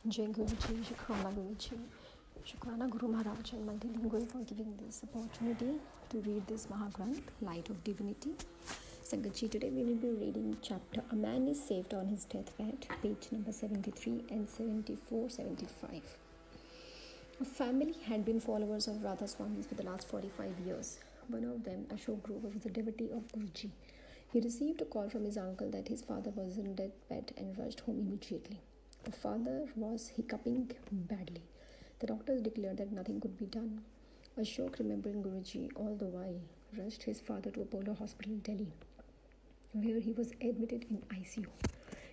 Jai Guruji, Shukrana Guruji, Shukrana Guru Maharaj and Multilingual for giving this opportunity to read this Mahagranth, Light of Divinity. Sangatji, today we will be reading chapter A Man is Saved on His Deathbed, page number 73 and 74-75. A family had been followers of Radha Swamis for the last 45 years. One of them, Ashok Grover, was a devotee of Guruji. He received a call from his uncle that his father was in deathbed and rushed home immediately. The father was hiccuping badly. The doctors declared that nothing could be done. Ashok, remembering Guruji all the while, rushed his father to Apollo Hospital, Delhi, where he was admitted in ICU.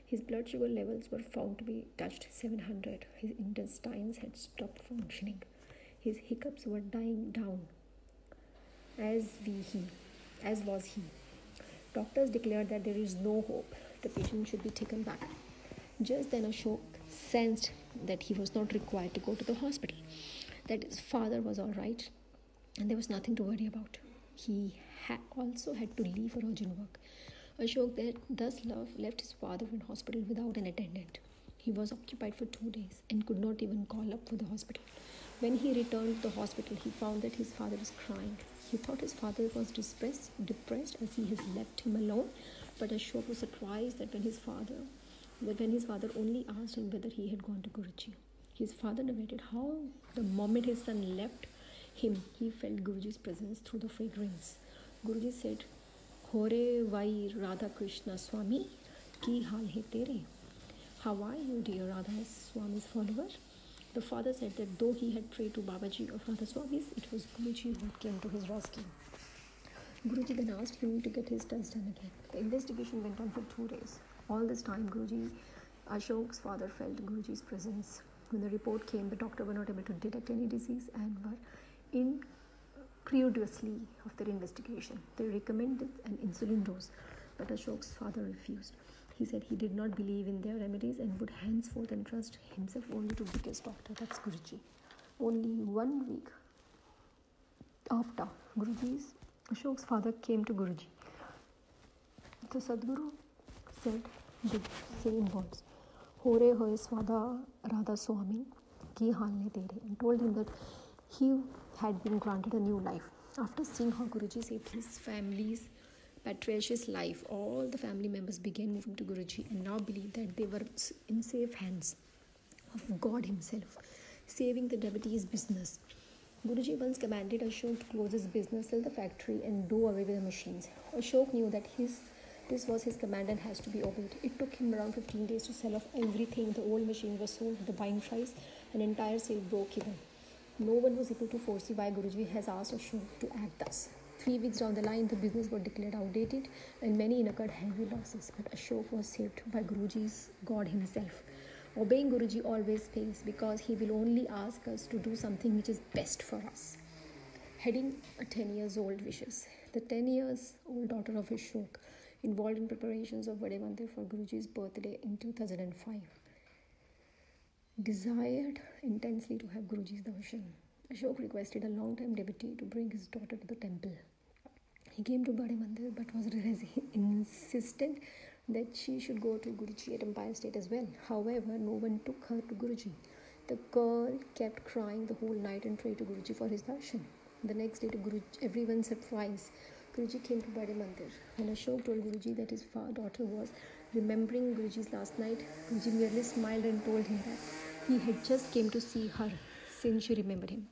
His blood sugar levels were found to be touched 700. His intestines had stopped functioning. His hiccups were dying down, as was he. Doctors declared that there is no hope. The patient should be taken back. Just then Ashok sensed that he was not required to go to the hospital, that his father was all right and there was nothing to worry about. He also had to leave for urgent work. Ashok thus left his father in hospital without an attendant. He was occupied for 2 days and could not even call up for the hospital. When he returned to the hospital, he found that his father was crying. He thought his father was depressed as he has left him alone, but Ashok was surprised that when his father only asked him whether he had gone to Guruji. His father narrated how the moment his son left him, he felt Guruji's presence through the fragrance. Guruji said, "Hore vai Radha Krishna Swami, ki hal hai tere?" How are you, dear Radha Swami's follower? The father said that though he had prayed to Babaji of Radha Swamis, it was Guruji who came to his rescue. Guruji then asked him to get his tests done again. The investigation went on for 2 days. All this time, Ashok's father felt Guruji's presence. When the report came, the doctor were not able to detect any disease and were incredulously of their investigation. They recommended an insulin dose, but Ashok's father refused. He said he did not believe in their remedies and would henceforth entrust himself only to biggest doctor, that's Guruji. Only 1 week after Ashok's father came to Guruji, the Sadguru said the same words, "Hore hoye Swada Radha Swami, ki hal ne tere," and told him that he had been granted a new life. After seeing how Guruji saved his family's patricious life, all the family members began moving to Guruji and now believed that they were in safe hands of God himself, saving the devotee's business. Guruji once commanded Ashok to close his business, sell the factory and do away with the machines. Ashok knew that this was his command and has to be obeyed. It took him around 15 days to sell off everything. The old machine was sold at the buying price and entire sale broke even. No one was able to foresee why Guruji has asked Ashok to act thus. 3 weeks down the line, the business was declared outdated and many incurred heavy losses. But Ashok was saved by Guruji's God himself. Obeying Guruji always pays because he will only ask us to do something which is best for us. Heading a 10 years old wishes. The 10 years old daughter of Ashok, involved in preparations of Vade Mandir for Guruji's birthday in 2005, desired intensely to have Guruji's darshan. Ashok requested a long-time devotee to bring his daughter to the temple. He came to Vade Mandir but was insistent that she should go to Guruji at Empire State as well. However, no one took her to Guruji. The girl kept crying the whole night and prayed to Guruji for his darshan. The next day, to everyone's surprise, Guruji came to Vade Mandir. When Ashok told Guruji that his daughter was remembering Guruji's last night, Guruji merely smiled and told him that he had just came to see her since she remembered him.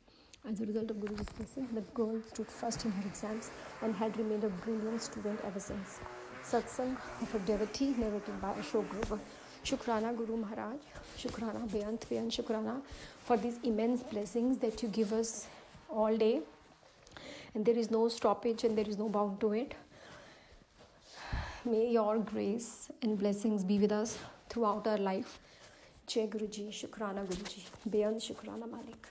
As a result of Guruji's blessing, the girl stood first in her exams and had remained a brilliant student ever since. Satsang of a devotee narrated by Ashok Grover. Shukrana Guru Maharaj, Shukrana Beyant Shukrana for these immense blessings that you give us all day. And there is no stoppage and there is no bound to it. May your grace and blessings be with us throughout our life. Jai Guruji, Shukrana Guruji, Beyant Shukrana Malik.